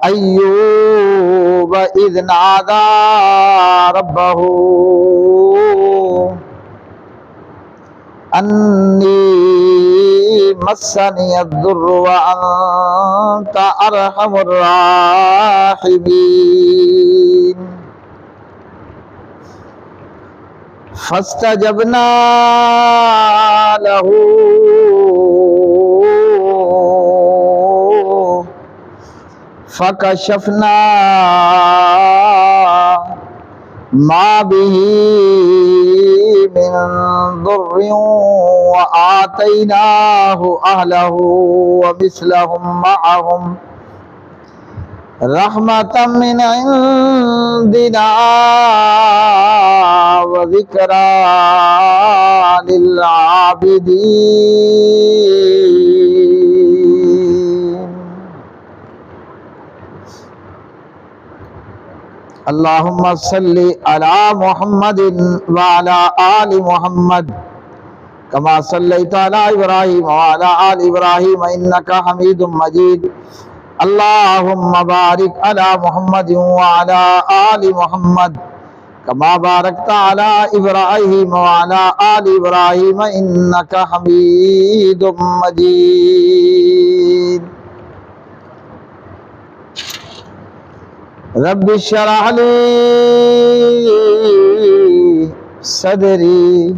ایوب اذ نادى ربه انی مسنی الضر وانت ارحم الراحمین فاستجبنا له فکشفنا ما به من ضر وآتيناه أهله ومثلهم معهم رحمة من عندنا وذكرى للعابدين اللهم صل على محمد وعلى آل محمد كما صليت على إبراهيم وعلى آل إبراهيم إنك حميد مجيد اللهم بارك على محمد وعلى آل محمد كما باركت على إبراهيم وعلى آل إبراهيم إنك حميد مجيد رب اشرح لي صدري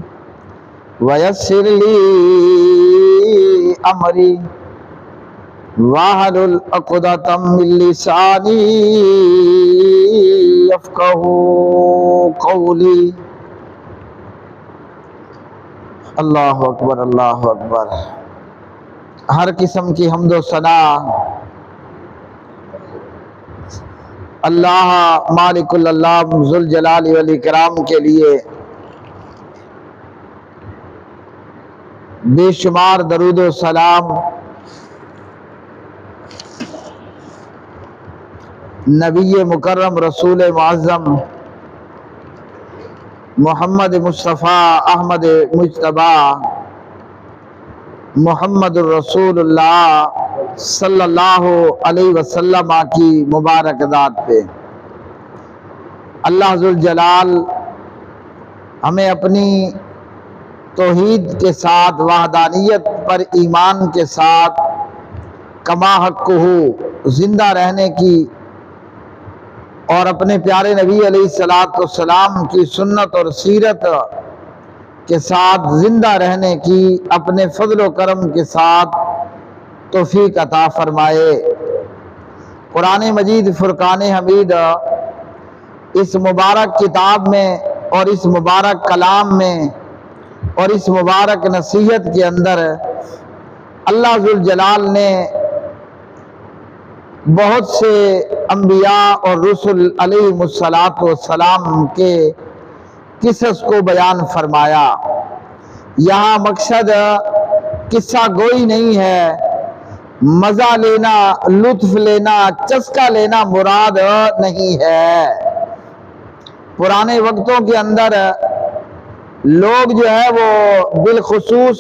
ويسر لي أمري واحلل عقدة من لساني يفقهوا قولي اللہ اکبر اللہ اکبر۔ ہر قسم کی حمد و ثنا اللہ مالک العلام ذوالجلال والاکرام کے لیے، بے شمار درود و سلام نبی مکرم رسول معظم محمد مصطفیٰ احمد مجتبیٰ محمد الرسول اللہ صلی اللہ علیہ وسلم کی مبارک ذات پہ۔ اللہ ذوالجلال ہمیں اپنی توحید کے ساتھ، وحدانیت پر ایمان کے ساتھ کما حقہ زندہ رہنے کی اور اپنے پیارے نبی علیہ السلام کی سنت اور سیرت کے ساتھ زندہ رہنے کی اپنے فضل و کرم کے ساتھ توفیق عطا فرمائے۔ قرآن مجید فرقان حمید اس مبارک کتاب میں اور اس مبارک کلام میں اور اس مبارک نصیحت کے اندر اللہ ذوالجلال نے بہت سے انبیاء اور رسل علیہ السلام کے قصص کو بیان فرمایا۔ یہاں مقصد قصہ گوئی نہیں ہے، مزہ لینا، لطف لینا، چسکا لینا مراد نہیں ہے۔ پرانے وقتوں کے اندر لوگ جو ہے وہ بالخصوص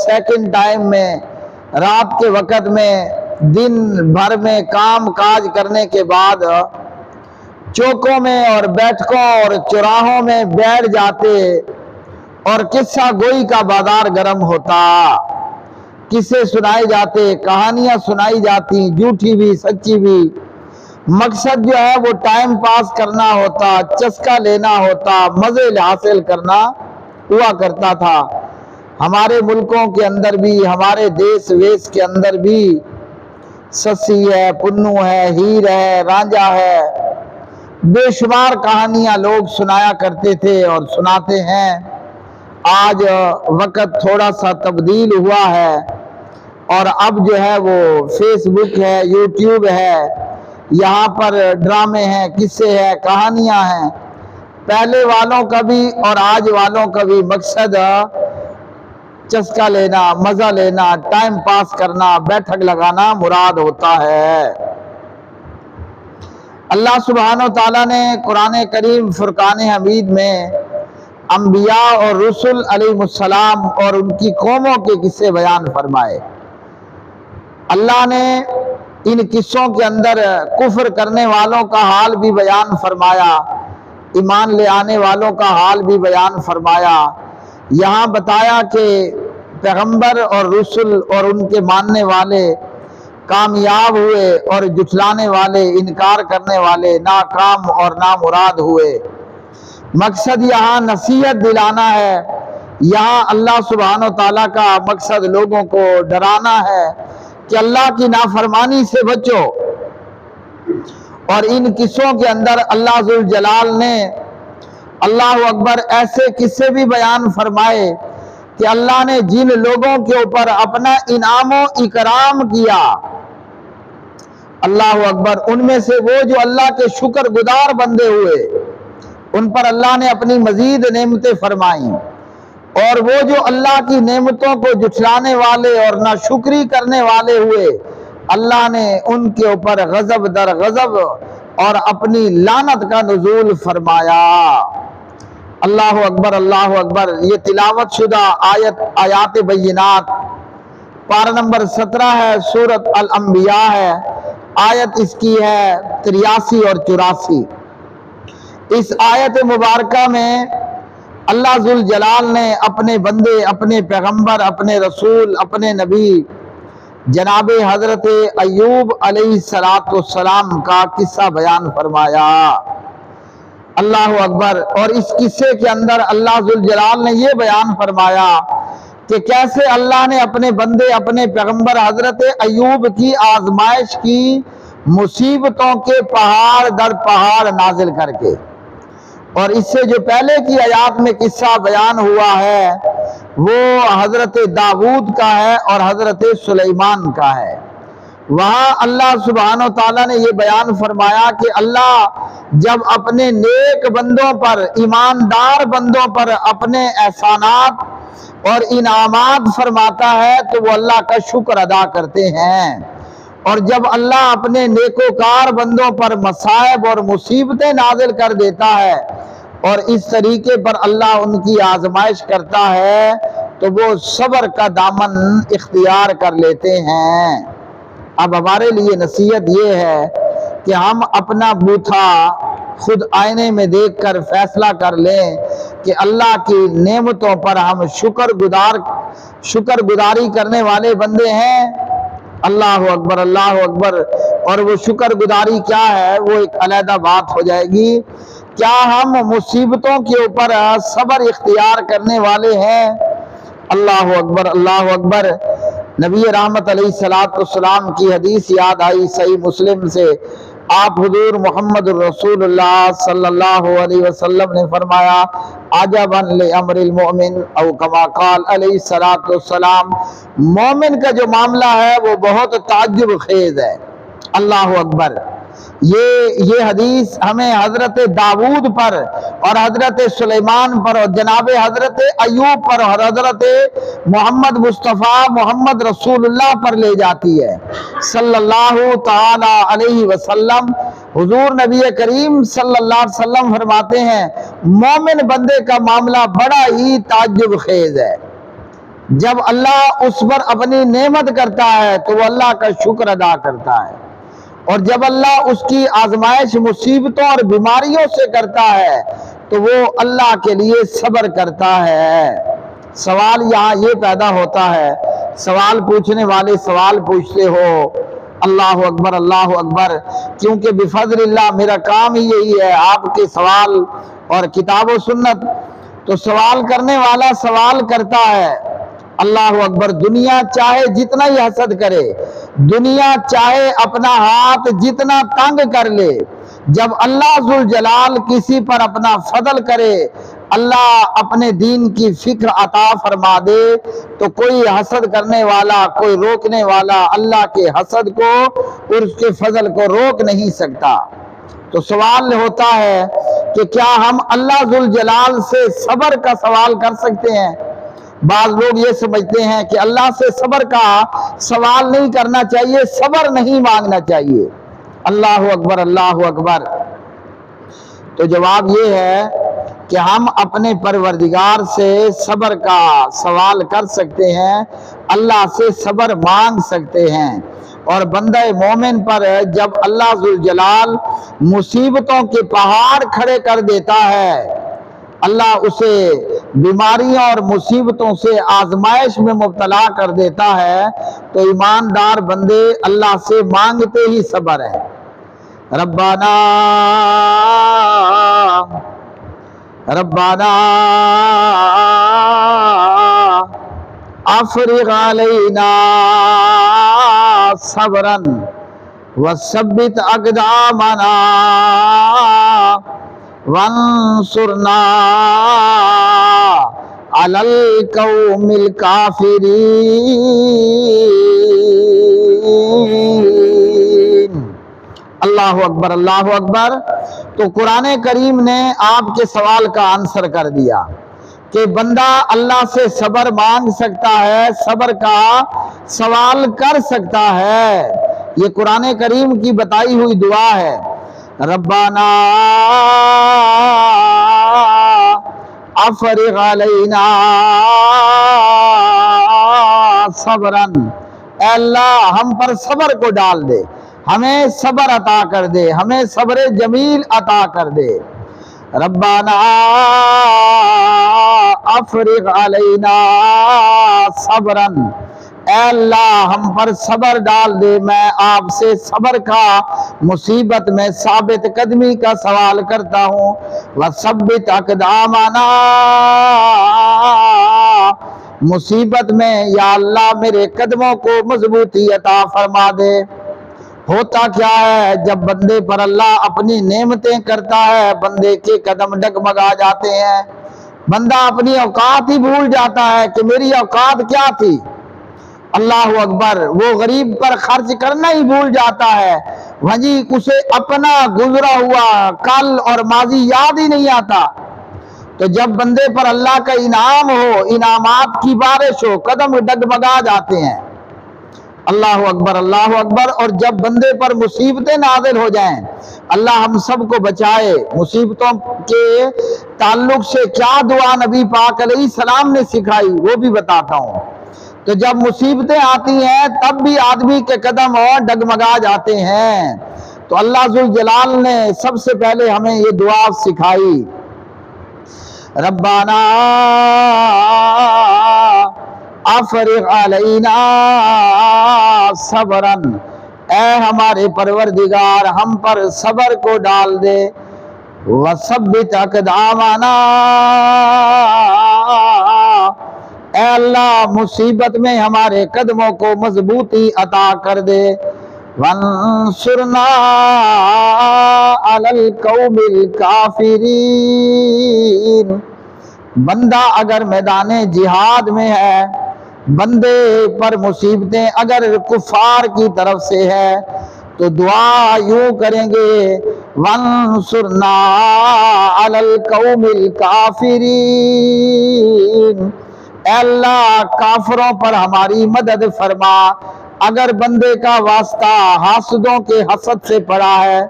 سیکنڈ ٹائم میں، رات کے وقت میں، دن بھر میں کام کاج کرنے کے بعد چوکوں میں اور بیٹھکوں اور چوراہوں میں بیٹھ جاتے اور قصہ گوئی کا بازار گرم ہوتا، قصے سنائے جاتے، کہانیاں سنائی جاتی، جھوٹی بھی سچی بھی۔ مقصد جو ہے وہ ٹائم پاس کرنا ہوتا، چسکا لینا ہوتا، مزے حاصل کرنا ہوا کرتا تھا۔ ہمارے ملکوں کے اندر بھی، ہمارے دیس ویس کے اندر بھی سسی ہے، پنو ہے، ہیر ہے، رانجھا ہے، بے شمار کہانیاں لوگ سنایا کرتے تھے اور سناتے ہیں۔ آج وقت تھوڑا سا تبدیل ہوا ہے اور اب جو ہے وہ فیس بک ہے، یوٹیوب ہے، یہاں پر ڈرامے ہیں، قصے ہیں، کہانیاں ہیں۔ پہلے والوں کا بھی اور آج والوں کا بھی مقصد چسکا لینا، مزہ لینا، ٹائم پاس کرنا، بیٹھک لگانا مراد ہوتا ہے۔ اللہ سبحانہ و تعالیٰ نے قرآن کریم فرقان حمید میں انبیاء اور رسل علیہ السلام اور ان کی قوموں کے قصے بیان فرمائے۔ اللہ نے ان قصوں کے اندر کفر کرنے والوں کا حال بھی بیان فرمایا، ایمان لے آنے والوں کا حال بھی بیان فرمایا۔ یہاں بتایا کہ پیغمبر اور رسل اور ان کے ماننے والے کامیاب ہوئے اور جھٹلانے والے، انکار کرنے والے ناکام اور نامراد ہوئے۔ مقصد یہاں نصیحت دلانا ہے، یہاں اللہ سبحانہ و تعالیٰ کا مقصد لوگوں کو ڈرانا ہے کہ اللہ کی نافرمانی سے بچو۔ اور ان قصوں کے اندر اللہ ذوالجلال نے اللہ اکبر ایسے قصے بھی بیان فرمائے کہ اللہ نے جن لوگوں کے اوپر اپنا انعام و اکرام کیا، اللہ اکبر، ان میں سے وہ جو اللہ کے شکر گزار بندے ہوئے ان پر اللہ نے اپنی مزید نعمتیں فرمائیں، اور وہ جو اللہ کی نعمتوں کو جھٹلانے والے اور ناشکری کرنے والے ہوئے اللہ نے ان کے اوپر غضب در غضب اور اپنی لعنت کا نزول فرمایا۔ اللہ اکبر، اللہ اکبر۔ یہ تلاوت شدہ آیات بینات پارہ نمبر 17 ہے، سورۃ الانبیاء ہے، آیت اس کی ہے 83 اور 84۔ اس آیت مبارکہ میں اللہ ذوالجلال نے اپنے بندے، اپنے پیغمبر، اپنے رسول، اپنے نبی جناب حضرت ایوب علیہ السلام کا قصہ بیان فرمایا۔ اللہ اکبر۔ اور اس قصے کے اندر اللہ ذوالجلال نے یہ بیان فرمایا کہ کیسے اللہ نے اپنے بندے، اپنے پیغمبر حضرت ایوب کی آزمائش کی، مصیبتوں کے پہاڑ در پہاڑ نازل کر کے۔ اور اس سے جو پہلے کی آیات میں قصہ بیان ہوا ہے وہ حضرت داؤد کا ہے اور حضرت سلیمان کا ہے۔ وہاں اللہ سبحانہ و تعالیٰ نے یہ بیان فرمایا کہ اللہ جب اپنے نیک بندوں پر، ایماندار بندوں پر اپنے احسانات اور انعامات فرماتا ہے تو وہ اللہ کا شکر ادا کرتے ہیں، اور جب اللہ اپنے نیکوکار بندوں پر مصائب اور مصیبتیں نازل کر دیتا ہے اور اس طریقے پر اللہ ان کی آزمائش کرتا ہے تو وہ صبر کا دامن اختیار کر لیتے ہیں۔ اب ہمارے لیے نصیحت یہ ہے کہ ہم اپنا بوتھا خود آئینے میں دیکھ کر فیصلہ کر لیں کہ اللہ کی نعمتوں پر ہم شکر گزاری کرنے والے بندے ہیں۔ اللہ اکبر، اللہ اکبر۔ اور وہ شکر گزاری کیا ہے وہ ایک علیحدہ بات ہو جائے گی۔ کیا ہم مصیبتوں کے اوپر صبر اختیار کرنے والے ہیں؟ اللہ اکبر، اللہ اکبر۔ نبی رحمت علیہ السلام کی حدیث یاد آئی صحیح مسلم سے، آپ حضور محمد الرسول اللہ صلی اللہ علیہ وسلم نے فرمایا عجبا لامر المؤمن، او کما قال علیہ السلام، مومن کا جو معاملہ ہے وہ بہت تعجب خیز ہے۔ اللہ اکبر۔ یہ حدیث ہمیں حضرت داؤد پر اور حضرت سلیمان پر اور جناب حضرت ایوب پر اور حضرت محمد مصطفیٰ محمد رسول اللہ پر لے جاتی ہے صلی اللہ تعالی علیہ وسلم۔ حضور نبی کریم صلی اللہ علیہ وسلم فرماتے ہیں مومن بندے کا معاملہ بڑا ہی تعجب خیز ہے۔ جب اللہ اس پر اپنی نعمت کرتا ہے تو وہ اللہ کا شکر ادا کرتا ہے، اور جب اللہ اس کی آزمائش مصیبتوں اور بیماریوں سے کرتا ہے تو وہ اللہ کے لیے صبر کرتا ہے۔ سوال یہاں یہ پیدا ہوتا ہے، سوال پوچھنے والے سوال پوچھتے ہو، اللہ اکبر، اللہ اکبر، کیونکہ بفضل اللہ میرا کام ہی یہی ہے، آپ کے سوال اور کتاب و سنت، تو سوال کرنے والا سوال کرتا ہے۔ اللہ اکبر۔ دنیا چاہے جتنا ہی حسد کرے، دنیا چاہے اپنا ہاتھ جتنا تنگ کر لے، جب اللہ ذوالجلال کسی پر اپنا فضل کرے، اللہ اپنے دین کی فکر عطا فرما دے تو کوئی حسد کرنے والا، کوئی روکنے والا اللہ کے حسد کو اور اس کے فضل کو روک نہیں سکتا۔ تو سوال ہوتا ہے کہ کیا ہم اللہ ذوالجلال سے صبر کا سوال کر سکتے ہیں؟ بعض لوگ یہ سمجھتے ہیں کہ اللہ سے صبر کا سوال نہیں کرنا چاہیے، صبر نہیں مانگنا چاہیے۔ اللہ اکبر، اللہ اکبر۔ تو جواب یہ ہے کہ ہم اپنے پروردگار سے صبر کا سوال کر سکتے ہیں، اللہ سے صبر مانگ سکتے ہیں، اور بندہ مومن پر جب اللہ ذوالجلال مصیبتوں کے پہاڑ کھڑے کر دیتا ہے، اللہ اسے بیماریوں اور مصیبتوں سے آزمائش میں مبتلا کر دیتا ہے، تو ایماندار بندے اللہ سے مانگتے ہی صبر ہے۔ ربنا افرغ علینا صبرا وثبت اقدامنا وانصرنا علی القوم الکافرین۔ اللہ اکبر، اللہ اکبر۔ تو قرآن کریم نے آپ کے سوال کا آنسر کر دیا کہ بندہ اللہ سے صبر مانگ سکتا ہے، صبر کا سوال کر سکتا ہے۔ یہ قرآن کریم کی بتائی ہوئی دعا ہے۔ ربنا افرغ علینا صبرا، اے اللہ ہم پر صبر کو ڈال دے، ہمیں صبر عطا کر دے، ہمیں صبر جمیل عطا کر دے۔ ربنا افرغ علینا صبرا، اے اللہ ہم پر صبر ڈال دے، میں آپ سے صبر کا، مصیبت میں ثابت قدمی کا سوال کرتا ہوں۔ وثبت اقدامنا، مصیبت میں یا اللہ میرے قدموں کو مضبوطی عطا فرما دے۔ ہوتا کیا ہے جب بندے پر اللہ اپنی نعمتیں کرتا ہے، بندے کے قدم ڈگمگا جاتے ہیں، بندہ اپنی اوقات ہی بھول جاتا ہے کہ میری اوقات کیا تھی۔ اللہ اکبر، وہ غریب پر خرچ کرنا ہی بھول جاتا ہے، ہاں جی، اسے اپنا گزرا ہوا کل اور ماضی یاد ہی نہیں آتا۔ تو جب بندے پر اللہ کا انعام ہو، انعامات کی بارش ہو، قدم ڈگمگا جاتے ہیں۔ اللہ اکبر، اللہ اکبر۔ اور جب بندے پر مصیبتیں نازل ہو جائیں، اللہ ہم سب کو بچائے۔ مصیبتوں کے تعلق سے کیا دعا نبی پاک علیہ السلام نے سکھائی وہ بھی بتاتا ہوں۔ تو جب مصیبتیں آتی ہیں تب بھی آدمی کے قدم اور ڈگمگا جاتے ہیں، تو اللہ ذوالجلال نے سب سے پہلے ہمیں یہ دعا سکھائی۔ ربنا افرغ علینا صبرا، اے ہمارے پروردگار ہم پر صبر کو ڈال دے۔ وثبت اقدامنا، اے اللہ مصیبت میں ہمارے قدموں کو مضبوطی عطا کر دے۔ وانصرنا علی القوم الکافرین، بندہ اگر میدان جہاد میں ہے، بندے پر مصیبتیں اگر کفار کی طرف سے ہے، تو دعا یوں کریں گے، وانصرنا علی القوم الکافرین، اے اللہ کافروں پر ہماری مدد فرما۔ اگر بندے کا واسطہ حاسدوں کے حسد سے پڑا ہے،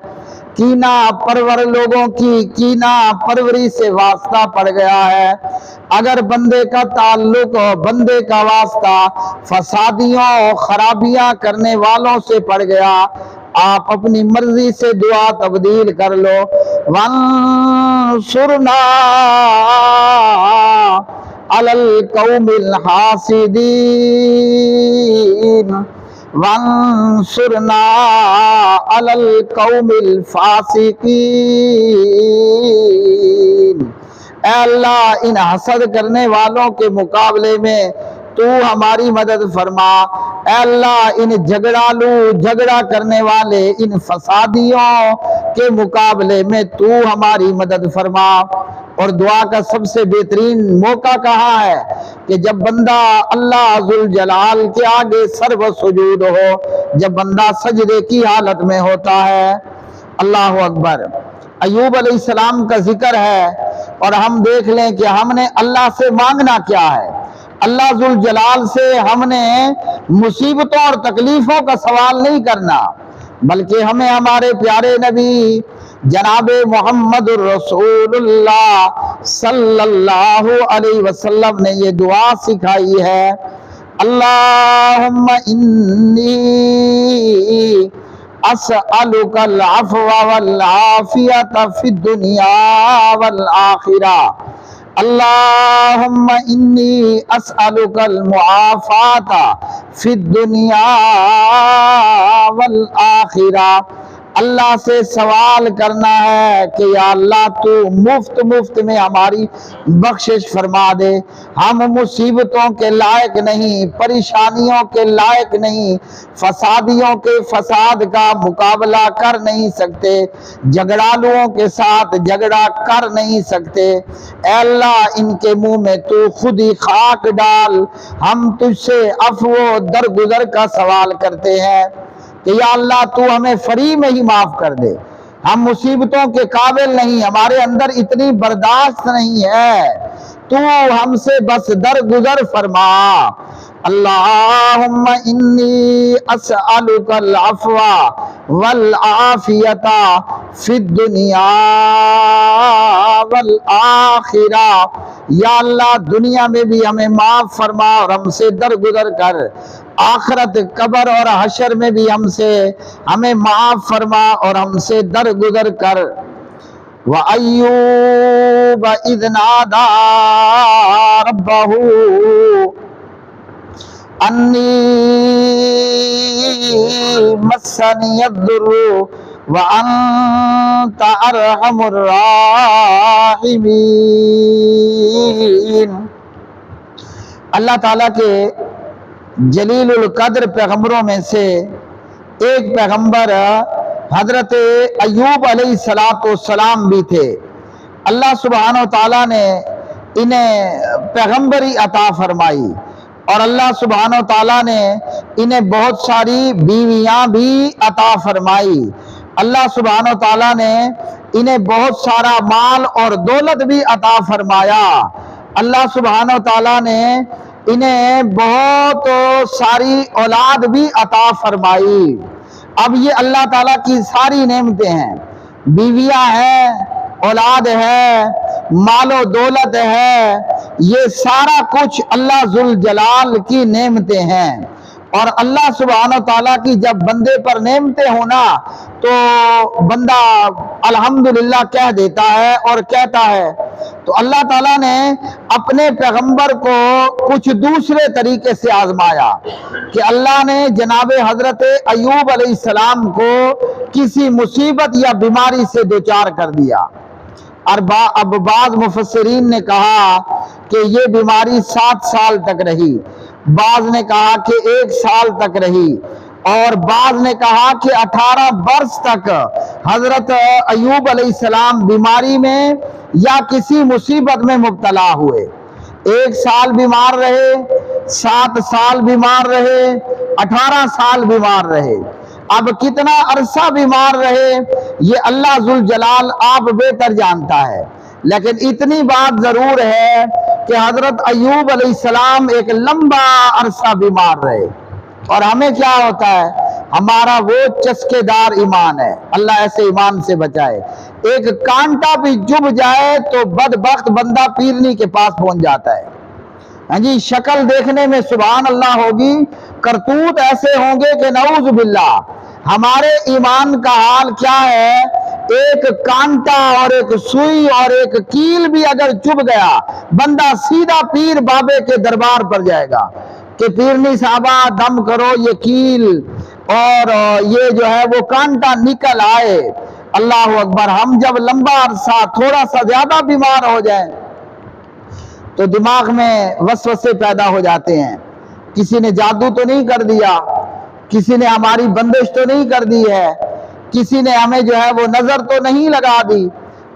کینہ پرور لوگوں کی کینہ پروری سے واسطہ پڑ گیا ہے، اگر بندے کا تعلق، بندے کا واسطہ فسادیوں خرابیاں کرنے والوں سے پڑ گیا، آپ اپنی مرضی سے دعا تبدیل کر لو۔ وانصرنا علی القوم الحاسدین، وانصرنا علی القوم الفاسقین، اے اللہ ان حسد کرنے والوں کے مقابلے میں تو ہماری مدد فرما۔ اے اللہ ان جھگڑا کرنے والے، ان فسادیوں کے مقابلے میں تو ہماری مدد فرما۔ اور دعا کا سب سے بہترین موقع کہاں ہے کہ جب بندہ اللہ ذوالجلال کے آگے سر و سجود ہو، جب بندہ سجدے کی حالت میں ہوتا ہے۔ اللہ اکبر۔ ایوب علیہ السلام کا ذکر ہے، اور ہم دیکھ لیں کہ ہم نے اللہ سے مانگنا کیا ہے۔ اللہ ذوالجلال سے ہم نے مصیبتوں اور تکلیفوں کا سوال نہیں کرنا، بلکہ ہمیں ہمارے پیارے نبی جناب محمد الرسول اللہ صلی اللہ علیہ وسلم نے یہ دعا سکھائی ہے۔ اللہم انی اسألک العفو والعافیت فی الدنیا والآخرہ اللہم انی اسألک المعافات فی الدنیا والآخرہ۔ اللہ سے سوال کرنا ہے کہ یا اللہ تو مفت میں ہماری بخشش فرما دے، ہم مصیبتوں کے لائق نہیں، پریشانیوں کے لائق نہیں، فسادیوں کے فساد کا مقابلہ کر نہیں سکتے، جھگڑالوؤں کے ساتھ جھگڑا کر نہیں سکتے، اے اللہ ان کے منہ میں تو خود ہی خاک ڈال، ہم تجھ سے عفو و درگزر کا سوال کرتے ہیں کہ یا اللہ تو ہمیں فری میں ہی معاف کر دے، ہم مصیبتوں کے قابل نہیں، ہمارے اندر اتنی برداشت نہیں ہے، تو ہم سے بس درگزر فرما۔ اللہم انی اسألک العفو والعافیت فی الدنیا والآخرہ، یا اللہ دنیا میں بھی ہمیں معاف فرما اور ہم سے درگزر کر، آخرت قبر اور حشر میں بھی ہمیں معاف فرما اور ہم سے درگزر کر۔ وَأَيُّوبَ إِذْ نَادَى رَبَّهُ أَنِّي مَسَّنِيَ الضُّرُّ وَأَنْتَ أَرْحَمُ الراحمین۔ اللہ تعالیٰ کے جلیل القدر پیغمبروں میں سے ایک پیغمبر حضرت ایوب علیہ السلام بھی تھے۔ اللہ سبحانہ و تعالیٰ نے انہیں پیغمبری عطا فرمائی اور اللہ سبحانہ و تعالیٰ نے انہیں بہت ساری بیویاں بھی عطا فرمائی، اللہ سبحانہ و تعالیٰ نے انہیں بہت سارا مال اور دولت بھی عطا فرمایا، اللہ سبحانہ و تعالیٰ نے انہیں بہت ساری اولاد بھی عطا فرمائی۔ اب یہ اللہ تعالیٰ کی ساری نعمتیں ہیں، بیویاں ہیں، اولاد ہے، مال و دولت ہے، یہ سارا کچھ اللہ ذوالجلال کی نعمتیں ہیں، اور اللہ سبحانہ وتعالیٰ کی جب بندے پر نعمتیں ہونا تو بندہ الحمدللہ کہہ دیتا ہے اور کہتا ہے۔ تو اللہ تعالیٰ نے اپنے پیغمبر کو کچھ دوسرے طریقے سے آزمایا کہ اللہ نے جناب حضرت ایوب علیہ السلام کو کسی مصیبت یا بیماری سے دوچار کر دیا، اور اب بعض مفسرین نے کہا کہ یہ بیماری 7 سال تک رہی، بعض نے کہا کہ 1 سال تک رہی، اور بعض نے کہا کہ 18 برس تک حضرت ایوب علیہ السلام بیماری میں یا کسی مصیبت میں مبتلا ہوئے، 1 سال بیمار رہے، 7 سال بیمار رہے، 18 سال بیمار رہے، اب کتنا عرصہ بیمار رہے یہ اللہ ذوالجلال آپ بہتر جانتا ہے، لیکن اتنی بات ضرور ہے کہ حضرت ایوب علیہ السلام ایک لمبا عرصہ بیمار رہے، اور ہمیں کیا ہوتا ہے، ہمارا وہ چسکے دار ایمان ہے، اللہ ایسے ایمان سے بچائے، ایک کانٹا بھی چبھ جائے تو بدبخت بندہ پیرنی کے پاس پہنچ جاتا ہے، ہاں جی، شکل دیکھنے میں سبحان اللہ ہوگی، کرتوت ایسے ہوں گے کہ نعوذ باللہ۔ ہمارے ایمان کا حال کیا ہے، ایک کانٹا اور ایک سوئی اور ایک کیل بھی اگر چبھ گیا بندہ سیدھا پیر بابے کے دربار پر جائے گا کہ پیرنی صاحبہ دم کرو یہ کیل اور یہ جو ہے وہ کانٹا نکل آئے۔ اللہ اکبر۔ ہم جب لمبا عرصہ تھوڑا سا زیادہ بیمار ہو جائیں تو دماغ میں وسوسے پیدا ہو جاتے ہیں، کسی نے جادو تو نہیں کر دیا، کسی نے ہماری بندش تو نہیں کر دی ہے، کسی نے ہمیں جو ہے وہ نظر تو نہیں لگا دی۔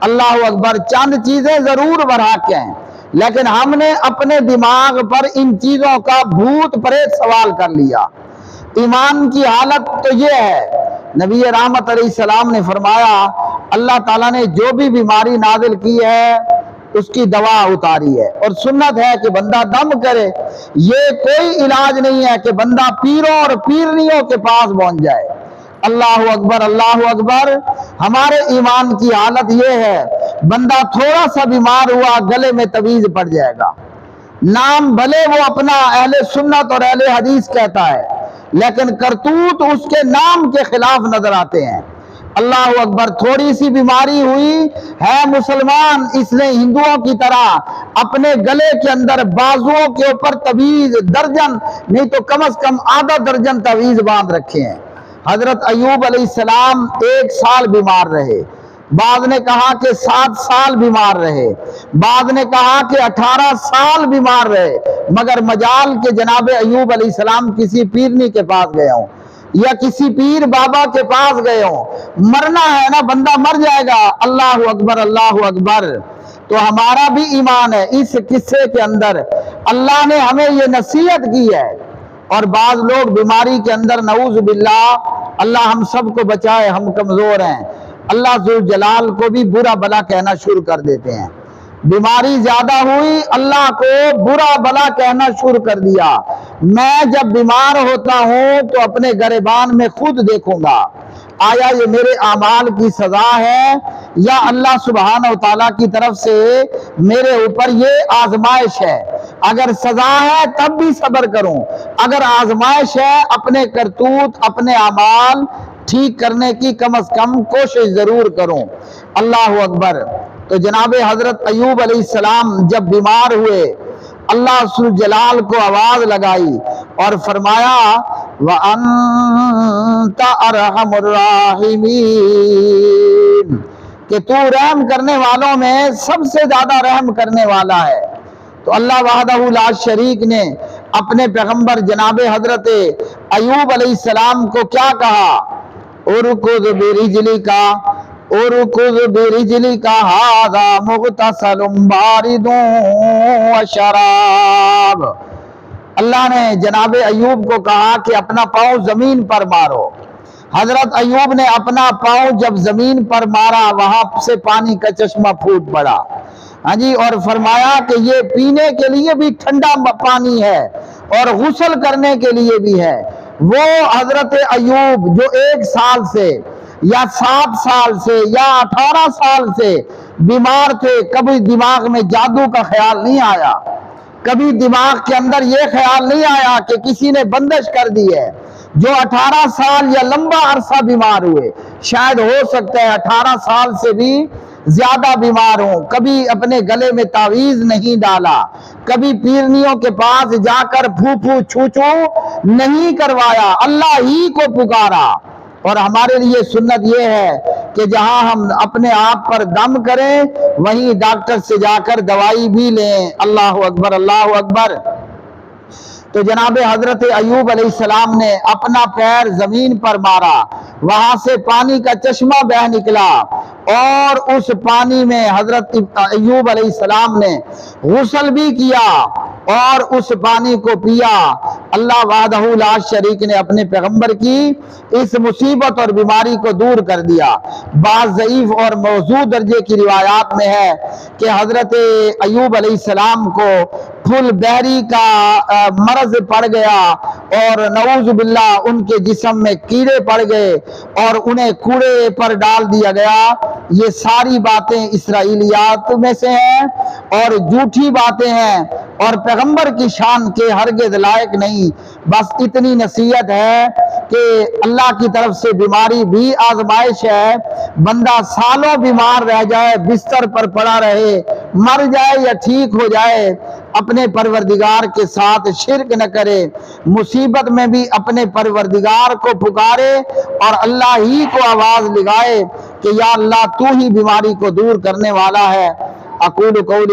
اللہ اکبر۔ چند چیزیں ضرور برحق ہیں، لیکن ہم نے اپنے دماغ پر ان چیزوں کا بھوت پریت سوال کر لیا۔ ایمان کی حالت تو یہ ہے، نبی رحمت علیہ السلام نے فرمایا اللہ تعالیٰ نے جو بھی بیماری نازل کی ہے اس کی دوا اتاری ہے، اور سنت ہے کہ بندہ دم کرے، یہ کوئی علاج نہیں ہے کہ بندہ پیروں اور پیرنیوں کے پاس پہنچ جائے۔ اللہ اکبر، اللہ اکبر۔ ہمارے ایمان کی حالت یہ ہے، بندہ تھوڑا سا بیمار ہوا گلے میں تعویذ پڑ جائے گا، نام بھلے وہ اپنا اہل سنت اور اہل حدیث کہتا ہے، لیکن کرتوت اس کے نام کے خلاف نظر آتے ہیں۔ اللہ اکبر، تھوڑی سی بیماری ہوئی ہے مسلمان، اس نے ہندوؤں کی طرح اپنے گلے کے اندر بازوؤں کے اوپر تعویذ درجن نہیں تو کم از کم آدھا درجن تعویذ باندھ رکھے ہیں۔ حضرت ایوب علیہ السلام 1 سال بیمار رہے، بعض نے کہا کہ 7 سال بیمار رہے، بعض نے کہا کہ 18 سال بیمار رہے، مگر مجال کہ جناب ایوب علیہ السلام کسی پیرنی کے پاس گئے ہوں یا کسی پیر بابا کے پاس گئے ہوں، مرنا ہے نا، بندہ مر جائے گا۔ اللہ اکبر، اللہ اکبر۔ تو ہمارا بھی ایمان ہے، اس قصے کے اندر اللہ نے ہمیں یہ نصیحت کی ہے۔ اور بعض لوگ بیماری کے اندر نعوذ باللہ، اللہ ہم سب کو بچائے، ہم کمزور ہیں، اللہ ذوالجلال کو بھی برا بلا کہنا شروع کر دیتے ہیں۔ بیماری زیادہ ہوئی، اللہ کو برا بلا کہنا شروع کر دیا۔ میں جب بیمار ہوتا ہوں تو اپنے گریبان میں خود دیکھوں گا، آیا یہ میرے اعمال کی سزا ہے یا اللہ سبحانہ وتعالیٰ کی طرف سے میرے اوپر یہ آزمائش ہے۔ اگر سزا ہے تب بھی صبر کروں، اگر آزمائش ہے اپنے کرتوت اپنے اعمال ٹھیک کرنے کی کم از کم کوشش ضرور کروں۔ اللہ اکبر۔ تو جناب حضرت ایوب علیہ السلام جب بیمار ہوئے، اللہ ذوالجلال کو آواز لگائی اور فرمایا وَأَنْتَ أَرْحَمُ الرَّاحِمِينَ، کہ تو رحم کرنے والوں میں سب سے زیادہ رحم کرنے والا ہے۔ تو اللہ وحدہ لا شریک نے اپنے پیغمبر جناب حضرت ایوب علیہ السلام کو کیا کہا؟ اُرْكُضْ بِرِجْلِكَ اُرْكُضْ بِرِجْلِكَ هَذَا مُغْتَسَلٌ بَارِدٌ وَشَرَابٌ۔ اللہ نے جناب ایوب کو کہا کہ اپنا پاؤں زمین پر مارو۔ حضرت ایوب نے اپنا پاؤں جب زمین پر مارا، وہاں سے پانی کا چشمہ پھوٹ پڑا، ہاں جی، اور فرمایا کہ یہ پینے کے لیے بھی ٹھنڈا پانی ہے اور غسل کرنے کے لیے بھی ہے۔ وہ حضرت ایوب جو 1 سال سے یا 7 سال سے یا 18 سال سے بیمار تھے، کبھی دماغ میں جادو کا خیال نہیں آیا، کبھی دماغ کے اندر یہ خیال نہیں آیا کہ کسی نے بندش کر دی ہے۔ جو 18 سال یا لمبا عرصہ بیمار ہوئے، شاید ہو سکتا ہے 18 سال سے بھی زیادہ بیمار ہوں، کبھی اپنے گلے میں تعویذ نہیں ڈالا، کبھی پیرنیوں کے پاس جا کر پھو چھو چھو نہیں کروایا، اللہ ہی کو پکارا۔ اور ہمارے لیے سنت یہ ہے کہ جہاں ہم اپنے آپ پر دم کریں وہیں ڈاکٹر سے جا کر دوائی بھی لیں۔ اللہ اکبر، اللہ اکبر۔ تو جناب حضرت ایوب علیہ السلام نے اپنا پیر زمین پر مارا، وہاں سے پانی کا چشمہ بہہ نکلا، اور اس پانی میں حضرت ایوب علیہ السلام نے غسل بھی کیا اور اس پانی کو پیا۔ اللہ وحدہ لا شریک نے اپنے پیغمبر کی اس مصیبت اور بیماری کو دور کر دیا۔ بعض ضعیف اور موضوع درجے کی روایات میں ہے کہ حضرت ایوب علیہ السلام کو پھل بحری کا مرض پڑ گیا اور نعوذ باللہ ان کے جسم میں کیڑے پڑ گئے اور انہیں کوڑے پر ڈال دیا گیا۔ یہ ساری باتیں اسرائیلیات میں سے ہیں اور جھوٹی باتیں ہیں اور پیغمبر کی شان کے ہرگز لائق نہیں۔ بس اتنی نصیحت ہے کہ اللہ کی طرف سے بیماری بھی آزمائش ہے، بندہ سالوں بیمار رہ جائے، بستر پر پڑا رہے، مر جائے یا ٹھیک ہو جائے، اپنے پروردگار کے ساتھ شرک نہ کرے، مصیبت میں بھی اپنے پروردگار کو پکارے اور اللہ ہی کو آواز لگائے کہ یا اللہ تو ہی بیماری کو دور کرنے والا ہے۔ اقول قولی